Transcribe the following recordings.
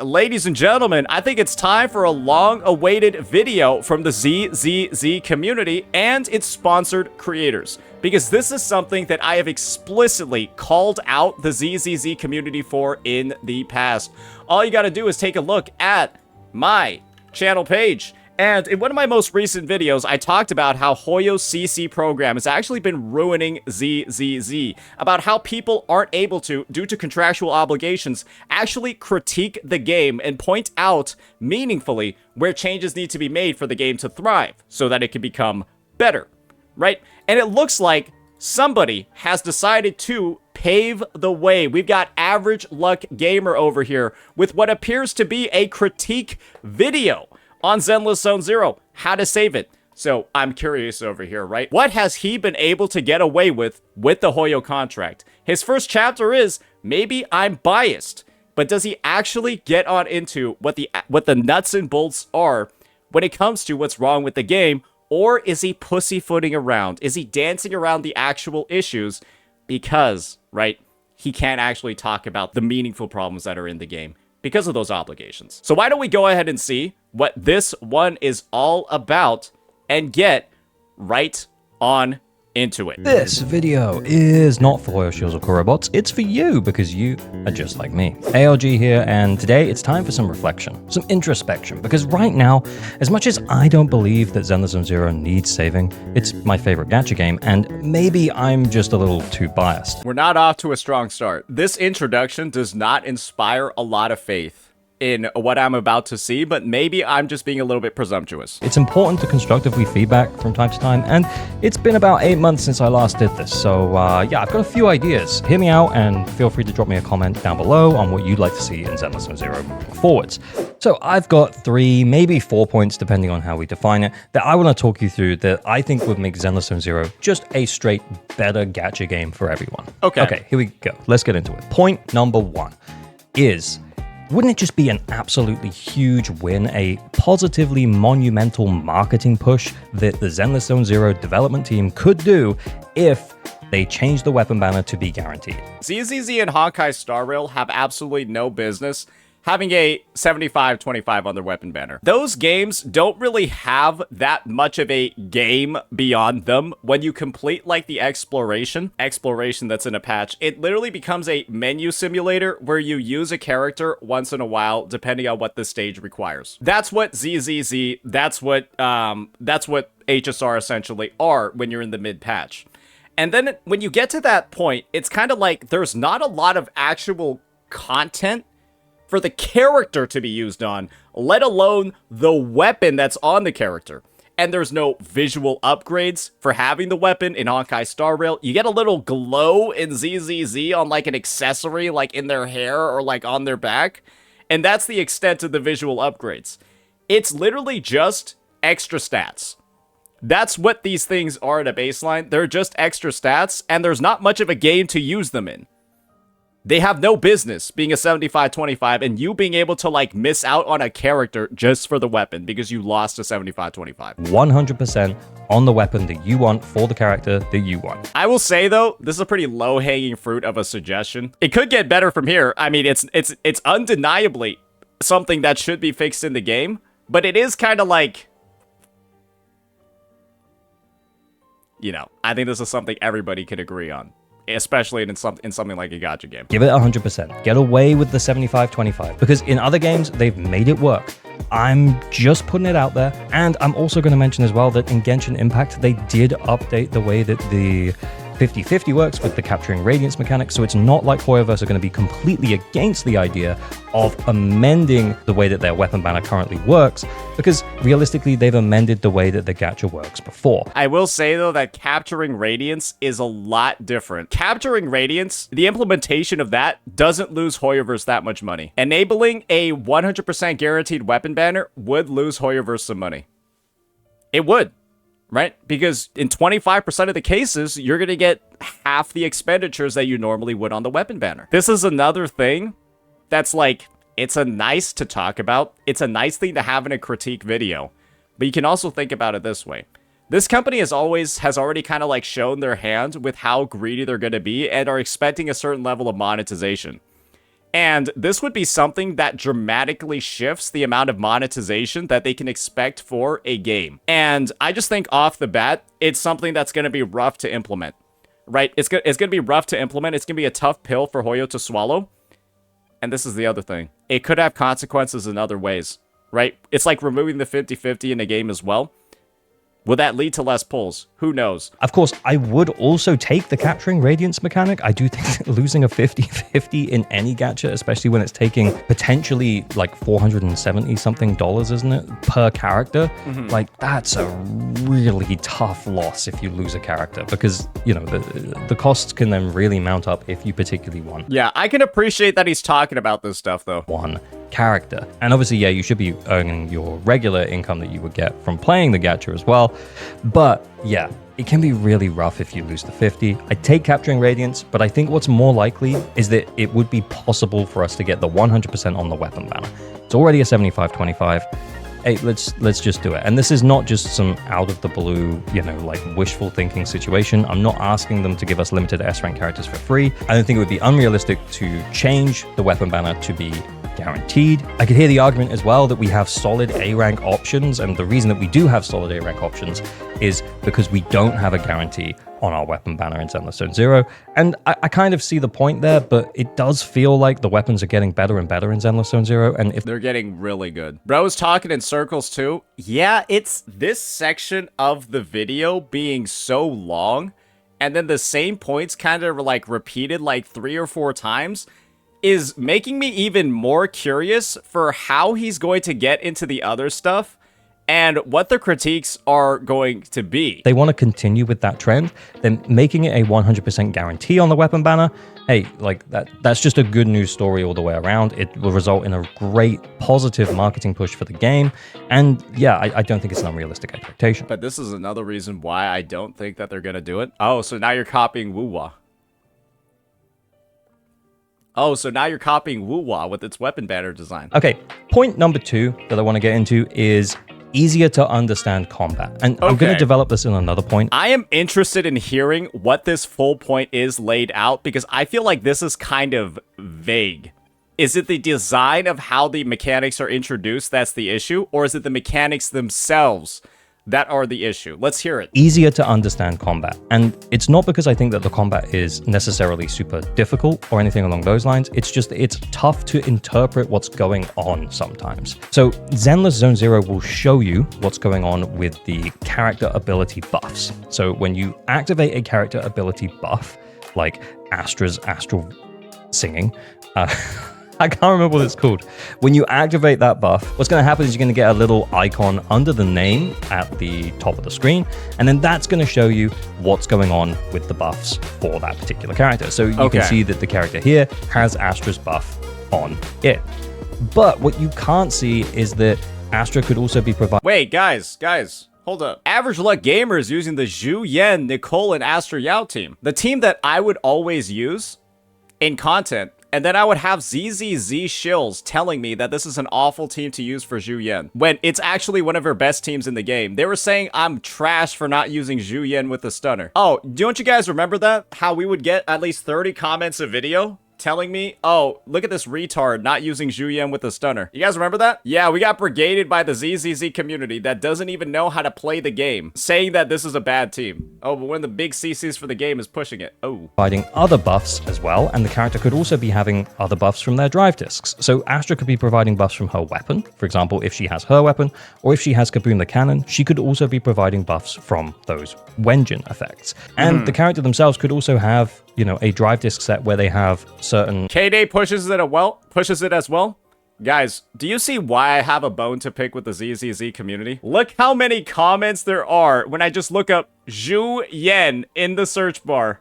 ladies and gentlemen, I think it's time for a long-awaited video from the ZZZ community and its sponsored creators, because this is something that I have explicitly called out the ZZZ community for in the past. All you gotta do is take a look at my channel page. And in one of my most recent videos, I talked about how Hoyo's CC program has actually been ruining ZZZ, about how people aren't able to, due to contractual obligations, actually critique the game and point out meaningfully where changes need to be made for the game to thrive, so that it can become better, right? And it looks like somebody has decided to pave the way. We've got Average Luck Gamer over here with what appears to be a critique video on Zenless Zone Zero, how to save it. So I'm curious over here, right? What has he been able to get away with the Hoyo contract? His first chapter is, maybe I'm biased, but does he actually get on into what the nuts and bolts are when it comes to what's wrong with the game? Or is he pussyfooting around? Is he dancing around the actual issues because, right, he can't actually talk about the meaningful problems that are in the game because of those obligations? So why don't we go ahead and see what this one is all about and get right on into it. This video is not for Hoyo Shields or Core Robots, it's for you because you are just like me. ALG here, and today it's time for some reflection, some introspection, because right now, as much as I don't believe that Zenless Zone Zero needs saving, it's my favorite gacha game, and maybe I'm just a little too biased. We're not off to a strong start. This introduction does not inspire a lot of faith in what I'm about to see, but maybe I'm just being a little bit presumptuous. It's important to constructively feedback from time to time, and it's been about 8 months since I last did this, so yeah, I've got a few ideas. Hear me out, and feel free to drop me a comment down below on what you'd like to see in Zenless Zone Zero moving forwards. So I've got 3, maybe 4 points, depending on how we define it, that I want to talk you through that I think would make Zenless Zone Zero just a straight better gacha game for everyone. Okay, here we go. Let's get into it. Point number 1 is, wouldn't it just be an absolutely huge win, a positively monumental marketing push that the Zenless Zone Zero development team could do if they changed the weapon banner to be guaranteed? ZZZ and Honkai Star Rail have absolutely no business having a 75-25 on their weapon banner. Those games don't really have that much of a game beyond them. When you complete, like, the exploration that's in a patch, it literally becomes a menu simulator where you use a character once in a while, depending on what the stage requires. That's what ZZZ, that's what HSR essentially are when you're in the mid-patch. And then when you get to that point, it's kind of like there's not a lot of actual content for the character to be used on, let alone the weapon that's on the character. And there's no visual upgrades for having the weapon in Honkai Star Rail. You get a little glow in ZZZ on, like, an accessory, like in their hair or like on their back. And that's the extent of the visual upgrades. It's literally just extra stats. That's what these things are at a baseline. They're just extra stats, and there's not much of a game to use them in. They have no business being a 75-25 and you being able to, like, miss out on a character just for the weapon because you lost a 75-25. 100% on the weapon that you want for the character that you want. I will say, though, this is a pretty low-hanging fruit of a suggestion. It could get better from here. I mean, it's undeniably something that should be fixed in the game, but it is kind of like, you know, I think this is something everybody can agree on, especially in something like a gacha game. Give it 100%. Get away with the 75-25, because in other games, they've made it work. I'm just putting it out there, and I'm also going to mention as well that in Genshin Impact, they did update the way that the 50-50 works with the capturing radiance mechanic, so it's not like Hoyoverse are going to be completely against the idea of amending the way that their weapon banner currently works, because realistically, they've amended the way that the gacha works before. I will say, though, that capturing radiance is a lot different. Capturing radiance, the implementation of that doesn't lose Hoyoverse that much money. Enabling a 100% guaranteed weapon banner would lose Hoyoverse some money. It would. Right? Because in 25% of the cases, you're going to get half the expenditures that you normally would on the weapon banner. This is another thing that's like, it's a nice to talk about. It's a nice thing to have in a critique video. But you can also think about it this way. This company has already kind of like shown their hand with how greedy they're going to be and are expecting a certain level of monetization. And this would be something that dramatically shifts the amount of monetization that they can expect for a game. And I just think off the bat, it's something that's going to be rough to implement, right? It's going to be rough to implement. It's going to be a tough pill for Hoyo to swallow. And this is the other thing. It could have consequences in other ways, right? It's like removing the 50-50 in a game as well. Will that lead to less pulls? Who knows? Of course, I would also take the capturing radiance mechanic. I do think losing a 50-50 in any gacha, especially when it's taking potentially like $470 something, isn't it, per character? Like, that's a really tough loss if you lose a character, because, you know, the costs can then really mount up if you particularly want. Yeah, I can appreciate that he's talking about this stuff, though. One character. And obviously, yeah, you should be earning your regular income that you would get from playing the gacha as well. But yeah, it can be really rough if you lose the 50. I take capturing radiance, but I think what's more likely is that it would be possible for us to get the 100% on the weapon banner. It's already a 75-25. Hey, let's just do it. And this is not just some out of the blue, you know, like wishful thinking situation. I'm not asking them to give us limited S rank characters for free. I don't think it would be unrealistic to change the weapon banner to be guaranteed. I could hear the argument as well that we have solid A rank options, and the reason that we do have solid A rank options is because we don't have a guarantee on our weapon banner in Zenless Zone Zero. And I kind of see the point there, but it does feel like the weapons are getting better and better in Zenless Zone Zero, and if they're getting really good. Bro's talking in circles too. Yeah, it's this section of the video being so long, and then the same points kind of like repeated like 3 or 4 times, is making me even more curious for how he's going to get into the other stuff and what the critiques are going to be. They want to continue with that trend, then making it a 100% guarantee on the weapon banner, hey, like that's just a good news story all the way around. It will result in a great positive marketing push for the game. And yeah, I don't think it's an unrealistic expectation. But this is another reason why I don't think that they're going to do it. Oh, so now you're copying Wuwa. Oh, so now you're copying Wuwa with its weapon banner design. Okay, point number 2 that I want to get into is easier to understand combat. And I'm going to develop this in another point. I am interested in hearing what this full point is laid out, because I feel like this is kind of vague. Is it the design of how the mechanics are introduced that's the issue, or is it the mechanics themselves that are the issue? Let's hear it. Easier to understand combat. And it's not because I think that the combat is necessarily super difficult or anything along those lines. It's just it's tough to interpret what's going on sometimes. So Zenless Zone Zero will show you what's going on with the character ability buffs. So when you activate a character ability buff, like Astra's astral singing, I can't remember what it's called. When you activate that buff, what's going to happen is you're going to get a little icon under the name at the top of the screen, and then that's going to show you what's going on with the buffs for that particular character. So you can see that the character here has Astra's buff on it. But what you can't see is that Astra could also be provided... Wait, guys, hold up. Average Luck Gamers using the Zhu Yan, Nicole, and Astra Yao team. The team that I would always use in content. And then I would have ZZZ shills telling me that this is an awful team to use for Zhu Yan, when it's actually one of her best teams in the game. They were saying I'm trash for not using Zhu Yan with the stunner. Oh, don't you guys remember that? How we would get at least 30 comments a video telling me, oh, look at this retard not using Zhu Yan with the stunner. You guys remember that? Yeah, we got brigaded by the ZZZ community that doesn't even know how to play the game, saying that this is a bad team. Oh, but one of the big CCs for the game is pushing it. Oh. Providing other buffs as well, and the character could also be having other buffs from their drive discs. So Astra could be providing buffs from her weapon, for example, if she has her weapon, or if she has Kaboom the cannon, she could also be providing buffs from those Wenjin effects. And the character themselves could also have, you know, a drive disc set where they have certain... K-Day pushes it as well. Guys, do you see why I have a bone to pick with the ZZZ community? Look how many comments there are when I just look up Zhu Yan in the search bar.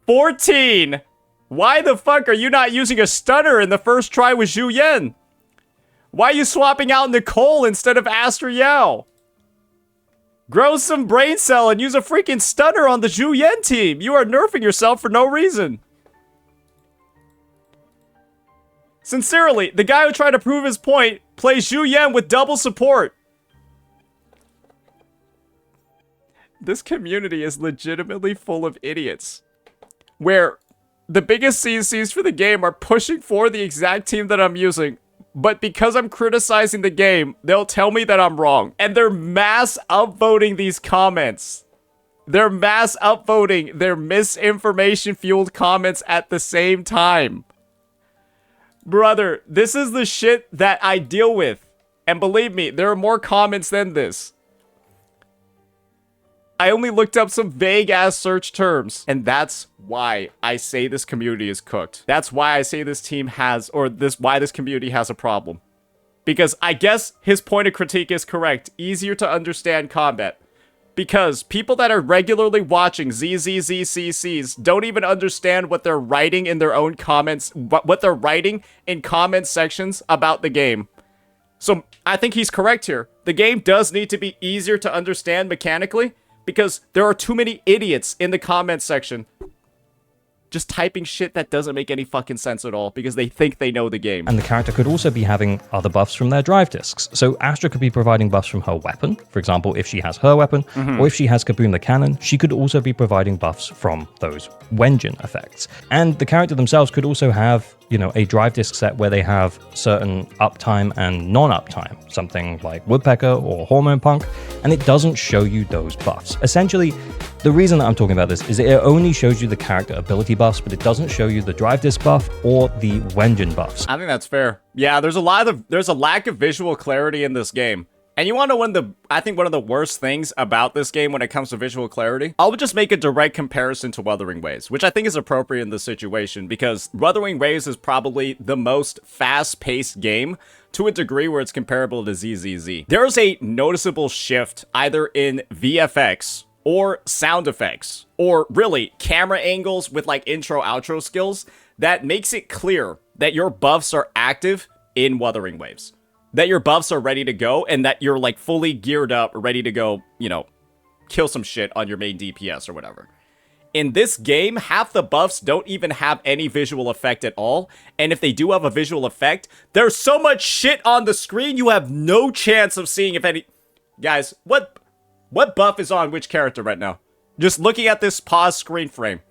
$14. Why the fuck are you not using a stunner in the first try with Zhu Yan? Why are you swapping out Nicole instead of Astra Yao? Grow some brain cell and use a freaking stunner on the Zhu Yan team. You are nerfing yourself for no reason. Sincerely, the guy who tried to prove his point plays Zhu Yan with double support. This community is legitimately full of idiots. Where the biggest CCs for the game are pushing for the exact team that I'm using, but because I'm criticizing the game, they'll tell me that I'm wrong. And they're mass upvoting these comments. They're mass upvoting their misinformation-fueled comments at the same time. Brother, this is the shit that I deal with. And believe me, there are more comments than this. I only looked up some vague-ass search terms. And that's why I say this community is cooked. That's why I say this team has, or why this community has a problem. Because I guess his point of critique is correct. Easier to understand combat. Because people that are regularly watching ZZZCCs don't even understand what they're writing in their own comments, what they're writing in comment sections about the game. So I think he's correct here. The game does need to be easier to understand mechanically, because there are too many idiots in the comment section just typing shit that doesn't make any fucking sense at all because they think they know the game. And the character could also be having other buffs from their drive discs. So Astra could be providing buffs from her weapon, for example, if she has her weapon, or if she has Kaboom the cannon, she could also be providing buffs from those Wenjin effects. And the character themselves could also have, you know, a drive disc set where they have certain uptime and non-uptime, something like Woodpecker or Hormone Punk, and it doesn't show you those buffs. Essentially, the reason that I'm talking about this is it only shows you the character ability buffs, but it doesn't show you the drive disc buff or the Wenjin buffs. I think that's fair. Yeah, there's a lack of visual clarity in this game. And you want to know one of the worst things about this game when it comes to visual clarity? I'll just make a direct comparison to Wuthering Waves, which I think is appropriate in this situation because Wuthering Waves is probably the most fast-paced game to a degree where it's comparable to ZZZ. There's a noticeable shift either in VFX or sound effects, or really camera angles with like intro outro skills that makes it clear that your buffs are active in Wuthering Waves. That your buffs are ready to go and that you're like fully geared up, ready to go, you know, kill some shit on your main DPS or whatever. In this game, half the buffs don't even have any visual effect at all. And if they do have a visual effect, there's so much shit on the screen, you have no chance of seeing if any... Guys, what buff is on which character right now? Just looking at this pause screen frame.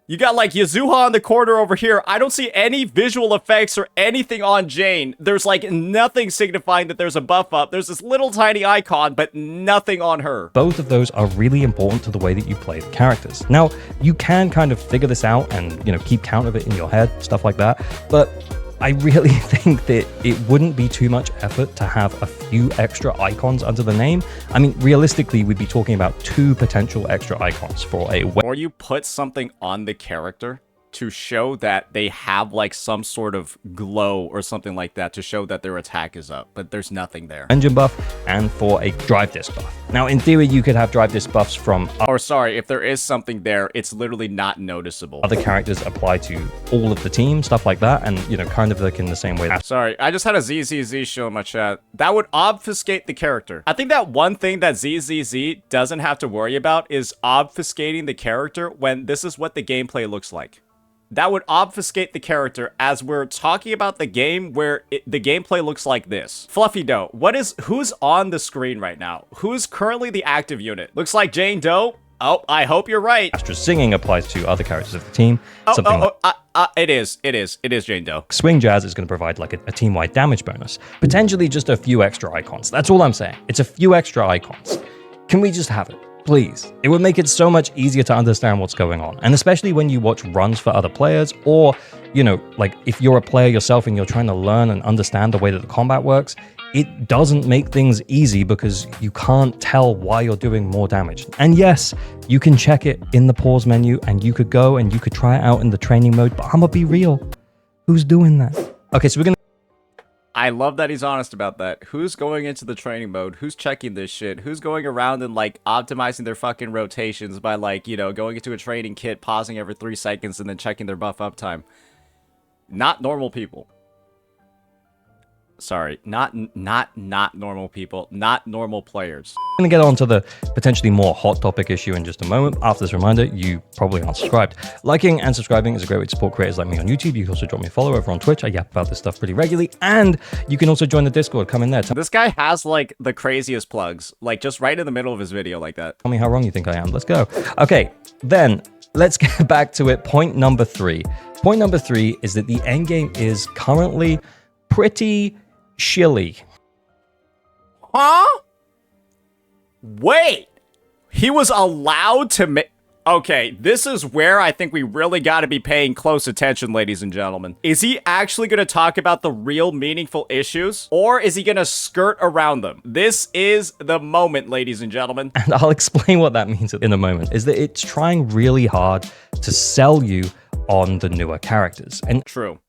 You got like Yazuha on the corner over here. I don't see any visual effects or anything on Jane. There's like nothing signifying that there's a buff up. There's this little tiny icon, but nothing on her. Both of those are really important to the way that you play the characters. Now, you can kind of figure this out and, you know, keep count of it in your head, stuff like that. But I really think that it wouldn't be too much effort to have a few extra icons under the name. I mean, realistically, we'd be talking about 2 potential extra icons for a... Or you put something on the character to show that they have like some sort of glow or something like that to show that their attack is up, but there's nothing there. Engine buff and for a drive disc buff. Now, in theory, you could have drive disc buffs from... Or sorry, if there is something there, it's literally not noticeable. Other characters apply to all of the team, stuff like that, and, you know, kind of like in the same way. Sorry, I just had a ZZZ show in my chat. That would obfuscate the character. I think that one thing that ZZZ doesn't have to worry about is obfuscating the character when this is what the gameplay looks like. That would obfuscate the character as we're talking about the game where the gameplay looks like this. Fluffy Doe, who's on the screen right now? Who's currently the active unit? Looks like Jane Doe. Oh, I hope you're right. Astra singing applies to other characters of the team. It is Jane Doe. Swing Jazz is going to provide like a team-wide damage bonus. Potentially just a few extra icons. That's all I'm saying. It's a few extra icons. Can we just have it? Please. It would make it so much easier to understand what's going on. And especially when you watch runs for other players, or, you know, like if you're a player yourself and you're trying to learn and understand the way that the combat works, it doesn't make things easy because you can't tell why you're doing more damage. And yes, you can check it in the pause menu and you could go and you could try it out in the training mode, but I'ma be real. Who's doing that? Okay, so we're gonna... I love that he's honest about that. Who's going into the training mode? Who's checking this shit? Who's going around and, like, optimizing their fucking rotations by, like, you know, going into a training kit, pausing every 3 seconds, and then checking their buff uptime? Not normal people. Sorry, not normal people, not normal players. I'm going to get on to the potentially more hot topic issue in just a moment. After this reminder, you probably aren't subscribed. Liking and subscribing is a great way to support creators like me on YouTube. You can also drop me a follow over on Twitch. I yap about this stuff pretty regularly. And you can also join the Discord. Come in there. This guy has like the craziest plugs, like just right in the middle of his video like that. Tell me how wrong you think I am. Let's go. Okay, then let's get back to it. Point number 3. Point number 3 is that the endgame is currently pretty shilly. Huh? Wait, he was allowed to make... Okay, this is where I think we really got to be paying close attention, ladies and gentlemen. Is he actually going to talk about the real meaningful issues, or is he going to skirt around them? This is the moment, ladies and gentlemen. And I'll explain what that means in a moment, is that it's trying really hard to sell you on the newer characters. And true.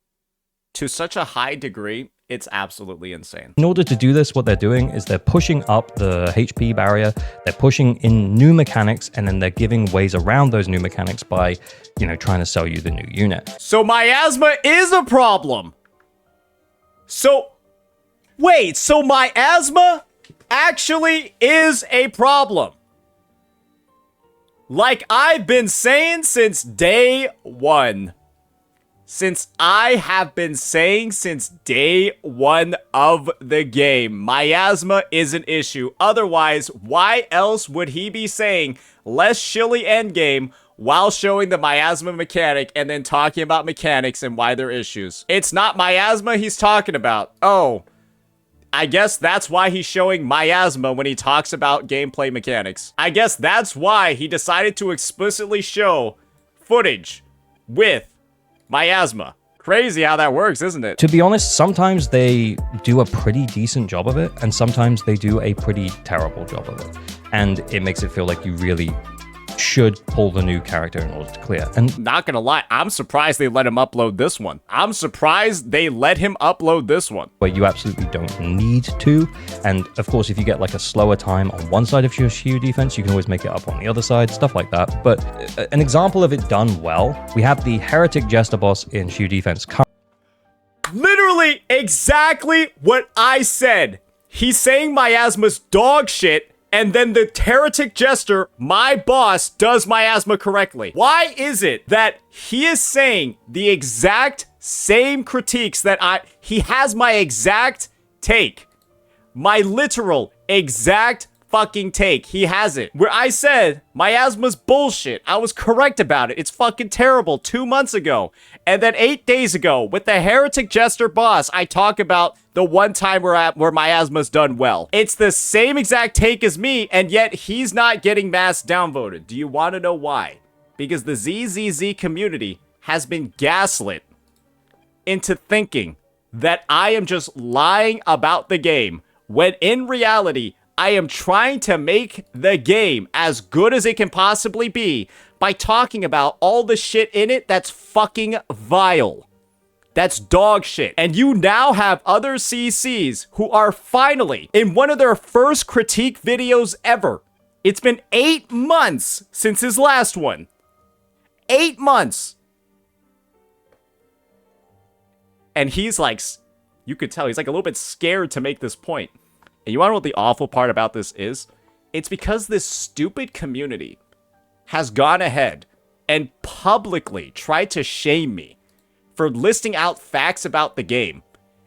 To such a high degree, it's absolutely insane. In order to do this, what they're doing is they're pushing up the HP barrier, they're pushing in new mechanics, and then they're giving ways around those new mechanics by, you know, trying to sell you the new unit. So miasma is a problem. Wait, so miasma actually is a problem. Like I've been saying since day one. Since I have been saying since day one of the game, miasma is an issue. Otherwise, why else would he be saying less shilly endgame while showing the miasma mechanic and then talking about mechanics and why they're issues? It's not miasma he's talking about. Oh, I guess that's why he's showing miasma when he talks about gameplay mechanics. I guess that's why he decided to explicitly show footage with miasma. Crazy how that works, isn't it? To be honest, sometimes they do a pretty decent job of it, and sometimes they do a pretty terrible job of it. And it makes it feel like you really should pull the new character in order to clear. And not gonna lie, I'm surprised they let him upload this one. I'm surprised they let him upload this one. Where you absolutely don't need to. And of course, if you get like a slower time on one side of your shield defense, you can always make it up on the other side, stuff like that. But an example of it done well, we have the Heretic Jester boss in shield defense. Literally exactly what I said. He's saying miasma's dog shit, and then the Heretic Jester, my boss, does miasma correctly. Why is it that he is saying the exact same critiques that he has my exact take? My literal exact fucking take. He has it. Where I said miasma's bullshit. I was correct about it. It's fucking terrible 2 months ago. And then 8 days ago, with the Heretic Jester boss, I talk about the one time where miasma's done well. It's the same exact take as me, and yet he's not getting mass downvoted. Do you want to know why? Because the ZZZ community has been gaslit into thinking that I am just lying about the game, when in reality, I am trying to make the game as good as it can possibly be by talking about all the shit in it that's fucking vile. That's dog shit. And you now have other CCs who are finally in one of their first critique videos ever. It's been 8 months since his last one. 8 months. And he's like, you could tell he's like a little bit scared to make this point. And you want to know what the awful part about this is? It's because this stupid community has gone ahead and publicly tried to shame me for listing out facts about the game.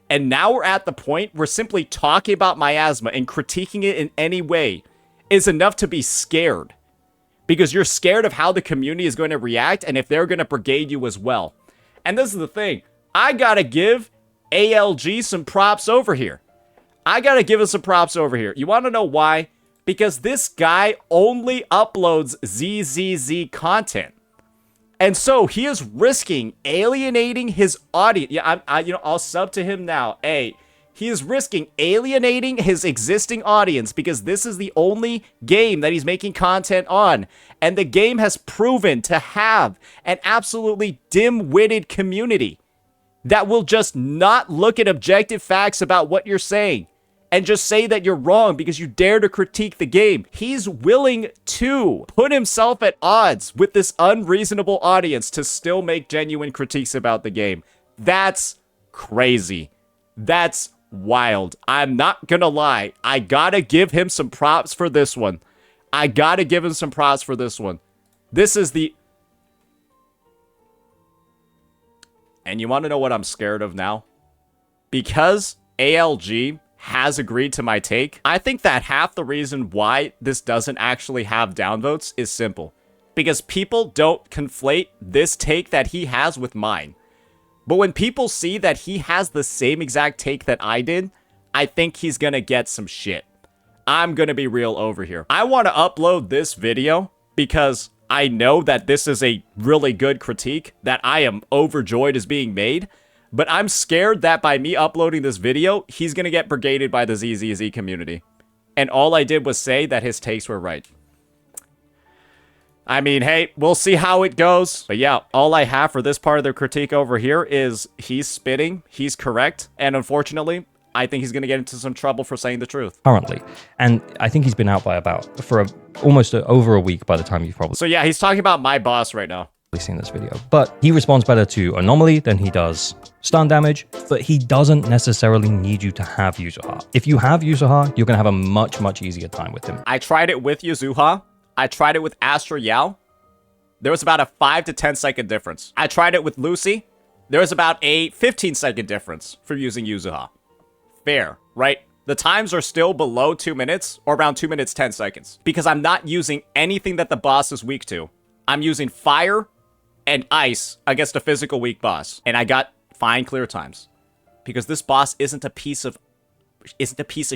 And now we're at the point where simply talking about miasma and critiquing it in any way is enough to be scared. Because you're scared of how the community is going to react and if they're going to brigade you as well. And this is the thing. I gotta give ALG some props over here. I gotta give us some props over here. You want to know why? Because this guy only uploads ZZZ content. And so he is risking alienating his audience. Yeah, I'll sub to him now. Hey, he is risking alienating his existing audience because this is the only game that he's making content on. And the game has proven to have an absolutely dim-witted community that will just not look at objective facts about what you're saying and just say that you're wrong because you dare to critique the game. He's willing to put himself at odds with this unreasonable audience to still make genuine critiques about the game. That's crazy. That's wild. I'm not gonna lie. I gotta give him some props for this one. I gotta give him some props for this one. This is the... And you want to know what I'm scared of now? Because ALG has agreed to my take, I think that half the reason why this doesn't actually have downvotes is simple. Because people don't conflate this take that he has with mine. But when people see that he has the same exact take that I did, I think he's gonna get some shit. I'm gonna be real over here. I want to upload this video because I know that this is a really good critique that I am overjoyed is being made. But I'm scared that by me uploading this video, he's gonna get brigaded by the ZZZ community. And all I did was say that his takes were right. I mean, hey, we'll see how it goes. But yeah, all I have for this part of the critique over here is he's spitting, he's correct, and unfortunately, I think he's going to get into some trouble for saying the truth. Currently. And I think he's been out by almost over a week by the time you've probably... So yeah, he's talking about my boss right now. Seen this video, but he responds better to anomaly than he does stun damage, but he doesn't necessarily need you to have Yuzuha. If you have Yuzuha, you're gonna have a much easier time with him. I tried it with Yuzuha. I tried it with Astra Yao. There was about a 5 to 10 second difference. I tried it with Lucy. There was about a 15-second difference for using Yuzuha. Fair, right? The times are still below 2 minutes, or around 2 minutes 10 seconds, because I'm not using anything that the boss is weak to. I'm using fire and ice against a physical weak boss, and I got fine clear times because this boss isn't a piece of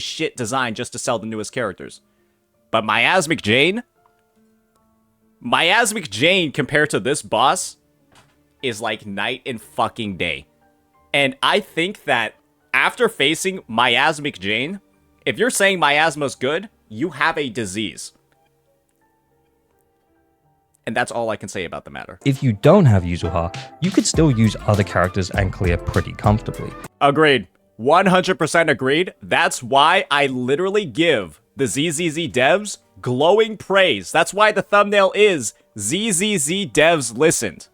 shit design just to sell the newest characters. But Miasmic Jane compared to this boss is like night and fucking day. And I think that after facing Miasmic Jane, if you're saying Miasma's good, you have a disease. And that's all I can say about the matter. If you don't have Yuzuha, you could still use other characters and clear pretty comfortably. Agreed. 100% agreed. That's why I literally give the ZZZ devs glowing praise. That's why the thumbnail is ZZZ devs listened.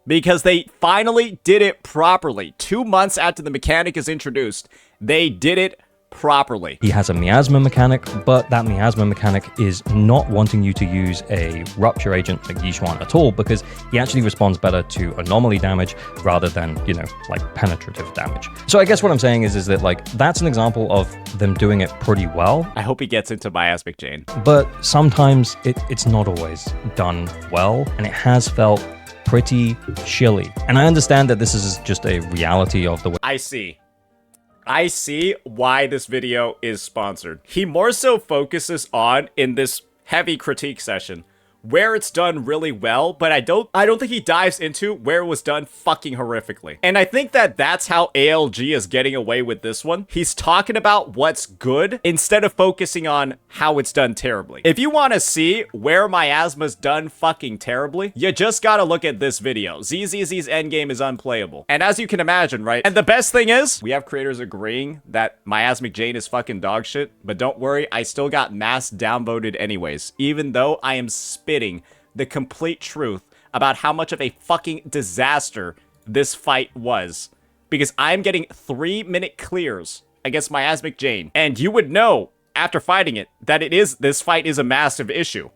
Because they finally did it properly. 2 months after the mechanic is introduced, they did it properly. He has a miasma mechanic, but that miasma mechanic is not wanting you to use a rupture agent like Yishuan at all, because he actually responds better to anomaly damage rather than, you know, like penetrative damage. So I guess what I'm saying is that like that's an example of them doing it pretty well. I hope he gets into Miasmic Jane. But sometimes it's not always done well, and it has felt pretty chilly. And I understand that this is just a reality of the way. I see why this video is sponsored. He more so focuses on, in this heavy critique session, where it's done really well, but I don't think he dives into where it was done fucking horrifically. And I think that that's how ALG is getting away with this one. He's talking about what's good instead of focusing on how it's done terribly. If you want to see where Miasma's done fucking terribly, you just gotta look at this video. ZZZ's endgame is unplayable. And as you can imagine, right? And the best thing is, we have creators agreeing that Miasmic Jane is fucking dog shit, but don't worry, I still got mass downvoted anyways, even though I am spitting the complete truth about how much of a fucking disaster this fight was. Because I'm getting 3-minute clears against Miasmic Jane. And you would know, after fighting it, that this fight is a massive issue.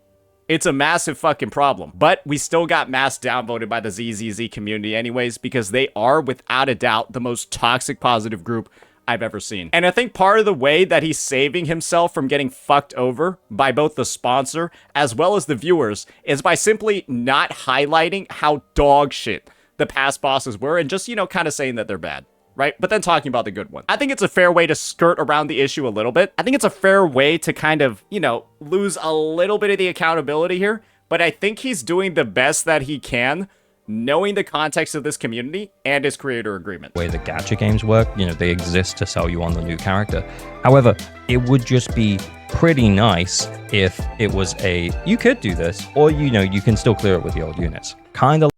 It's a massive fucking problem. But we still got mass downvoted by the ZZZ community anyways, because they are, without a doubt, the most toxic positive group I've ever seen. And I think part of the way that he's saving himself from getting fucked over by both the sponsor as well as the viewers is by simply not highlighting how dog shit the past bosses were and just, you know, kind of saying that they're bad, right? But then talking about the good one. I think it's a fair way to skirt around the issue a little bit. I think it's a fair way to kind of, you know, lose a little bit of the accountability here, but I think he's doing the best that he can, knowing the context of this community and his creator agreement. The way the gacha games work, you know, they exist to sell you on the new character. However, it would just be pretty nice if it was you could do this, or, you know, you can still clear it with the old units. Kind of.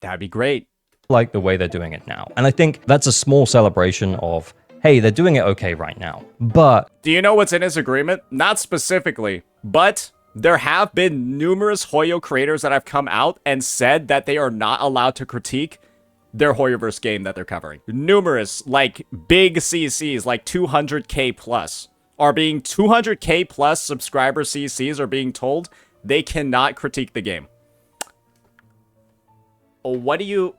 That'd be great. Like the way they're doing it now. And I think that's a small celebration of, hey, they're doing it okay right now. But do you know what's in his agreement? Not specifically, but there have been numerous Hoyo creators that have come out and said that they are not allowed to critique their Hoyoverse game that they're covering. Numerous, like, big CCs, like 200k plus, are being 200k plus subscriber CCs are being told they cannot critique the game. What do you...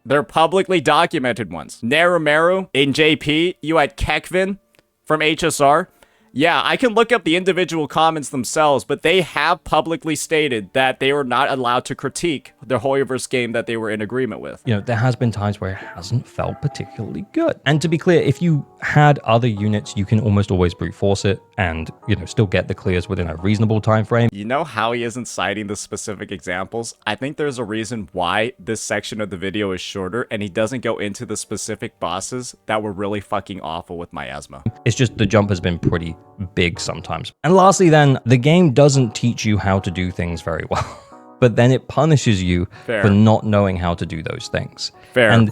They're publicly documented ones. Narumeru in JP, you had Kekvin from HSR. Yeah, I can look up the individual comments themselves, but they have publicly stated that they were not allowed to critique the Hoyoverse game that they were in agreement with. You know, there has been times where it hasn't felt particularly good. And to be clear, if you had other units, you can almost always brute force it and, you know, still get the clears within a reasonable time frame. You know how he isn't citing the specific examples? I think there's a reason why this section of the video is shorter and he doesn't go into the specific bosses that were really fucking awful with Miasma. It's just the jump has been pretty big sometimes. And lastly then, the game doesn't teach you how to do things very well, but then it punishes you for not knowing how to do those things. Fair. And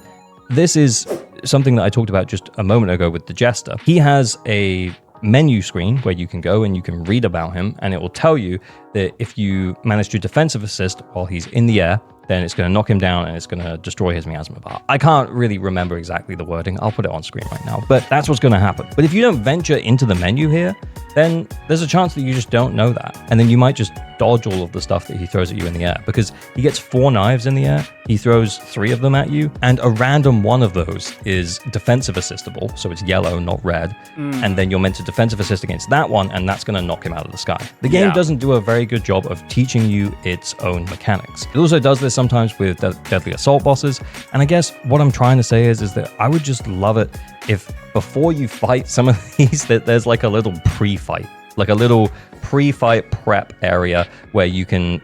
this is something that I talked about just a moment ago with the Jester. He has a menu screen where you can go and you can read about him, and it will tell you that if you manage to defensive assist while he's in the air, then it's going to knock him down and it's going to destroy his miasma bar. I can't really remember exactly the wording. I'll put it on screen right now, but that's what's going to happen. But if you don't venture into the menu here, then there's a chance that you just don't know that. And then you might just dodge all of the stuff that he throws at you in the air, because he gets 4 knives in the air. He throws 3 of them at you, and a random one of those is defensive assistable. So it's yellow, not red. And then you're meant to defensive assist against that one, and that's going to knock him out of the sky. The game doesn't do a very good job of teaching you its own mechanics. It also does this sometimes with Deadly Assault bosses. And I guess what I'm trying to say is that I would just love it if before you fight some of these, that there's like a little pre-fight, like a little pre-fight prep area where you can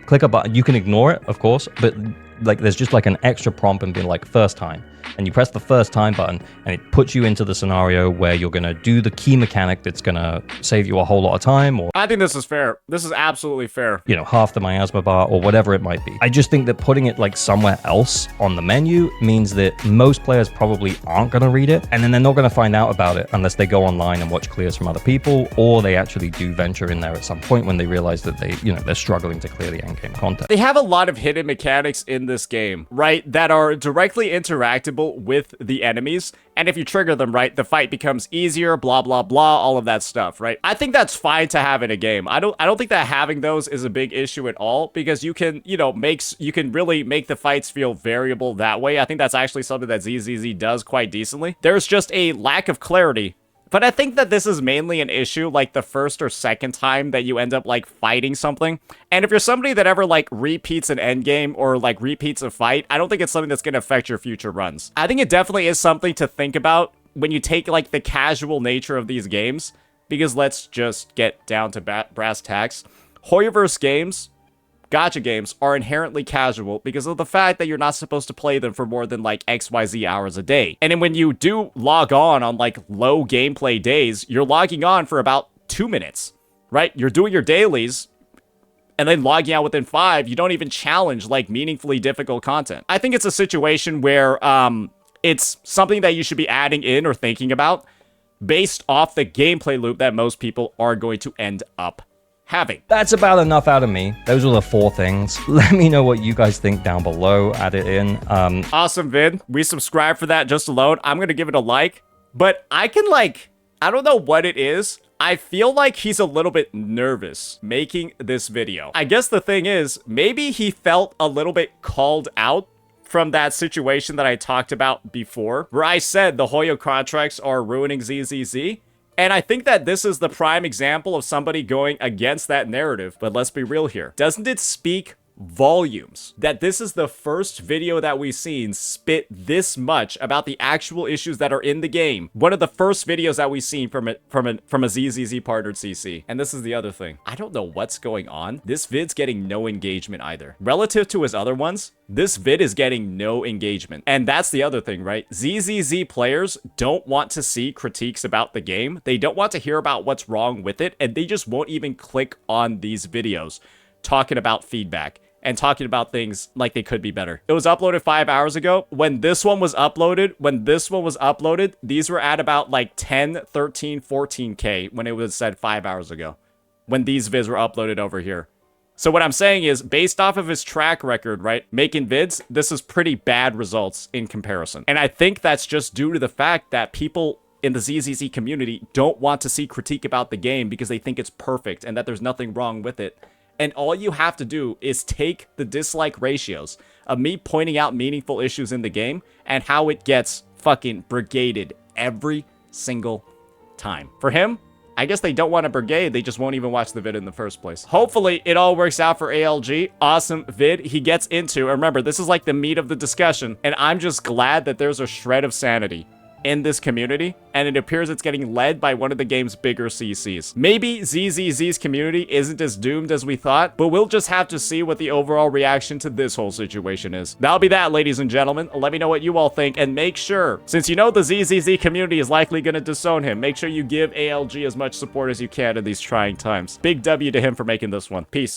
click a button. You can ignore it, of course, but like there's just like an extra prompt and being like first time, and you press the first time button and it puts you into the scenario where you're going to do the key mechanic that's going to save you a whole lot of time. Or I think this is fair. This is absolutely fair. You know, half the miasma bar or whatever it might be. I just think that putting it like somewhere else on the menu means that most players probably aren't going to read it, and then they're not going to find out about it unless they go online and watch clears from other people, or they actually do venture in there at some point when they realize that they're struggling to clear the endgame content. They have a lot of hidden mechanics in this game, right, that are directly interactable with the enemies, and if you trigger them right, the fight becomes easier, blah blah blah, all of that stuff, right? I think that's fine to have in a game. I don't think that having those is a big issue at all, because you can, you can really make the fights feel variable that way. I think that's actually something that ZZZ does quite decently. There's just a lack of clarity. But I think that this is mainly an issue, like, the first or second time that you end up, like, fighting something. And if you're somebody that ever, like, repeats an endgame or, like, repeats a fight, I don't think it's something that's going to affect your future runs. I think it definitely is something to think about when you take, like, the casual nature of these games. Because let's just get down to brass tacks. Hoyoverse games, gacha games, are inherently casual because of the fact that you're not supposed to play them for more than like XYZ hours a day. And then when you do log on like low gameplay days, you're logging on for about 2 minutes, right? You're doing your dailies and then logging out within 5. You don't even challenge like meaningfully difficult content. I think it's a situation where it's something that you should be adding in or thinking about based off the gameplay loop that most people are going to end up having. That's about enough out of me. Those are the 4 things. Let me know what you guys think down below. Add it in. Awesome vid. We subscribe for that just alone. I'm gonna give it a like, but I don't know what it is. I feel like he's a little bit nervous making this video. I guess the thing is, maybe he felt a little bit called out from that situation that I talked about before, where I said the Hoyo contracts are ruining ZZZ. And I think that this is the prime example of somebody going against that narrative. But let's be real here. Doesn't it speak volumes that this is the first video that we've seen spit this much about the actual issues that are in the game? One of the first videos that we've seen from a ZZZ partnered CC. And this is the other thing. I don't know what's going on. This vid's getting no engagement either. Relative to his other ones, this vid is getting no engagement. And that's the other thing, right? ZZZ players don't want to see critiques about the game. They don't want to hear about what's wrong with it, and they just won't even click on these videos talking about feedback and talking about things like they could be better. It was uploaded 5 hours ago. When this one was uploaded, these were at about like 10, 13, 14K when it was said 5 hours ago. When these vids were uploaded over here. So what I'm saying is, based off of his track record, right, making vids, this is pretty bad results in comparison. And I think that's just due to the fact that people in the ZZZ community don't want to see critique about the game because they think it's perfect and that there's nothing wrong with it. And all you have to do is take the dislike ratios of me pointing out meaningful issues in the game and how it gets fucking brigaded every single time. For him, I guess they don't want a brigade, they just won't even watch the vid in the first place. Hopefully, it all works out for ALG. Awesome vid he gets into. Remember, this is like the meat of the discussion, and I'm just glad that there's a shred of sanity in this community, and it appears it's getting led by one of the game's bigger CCs. Maybe ZZZ's community isn't as doomed as we thought, but we'll just have to see what the overall reaction to this whole situation is. That'll be that, ladies and gentlemen. Let me know what you all think, and make sure, since you know the ZZZ community is likely gonna disown him, make sure you give ALG as much support as you can in these trying times. Big W to him for making this one. Peace.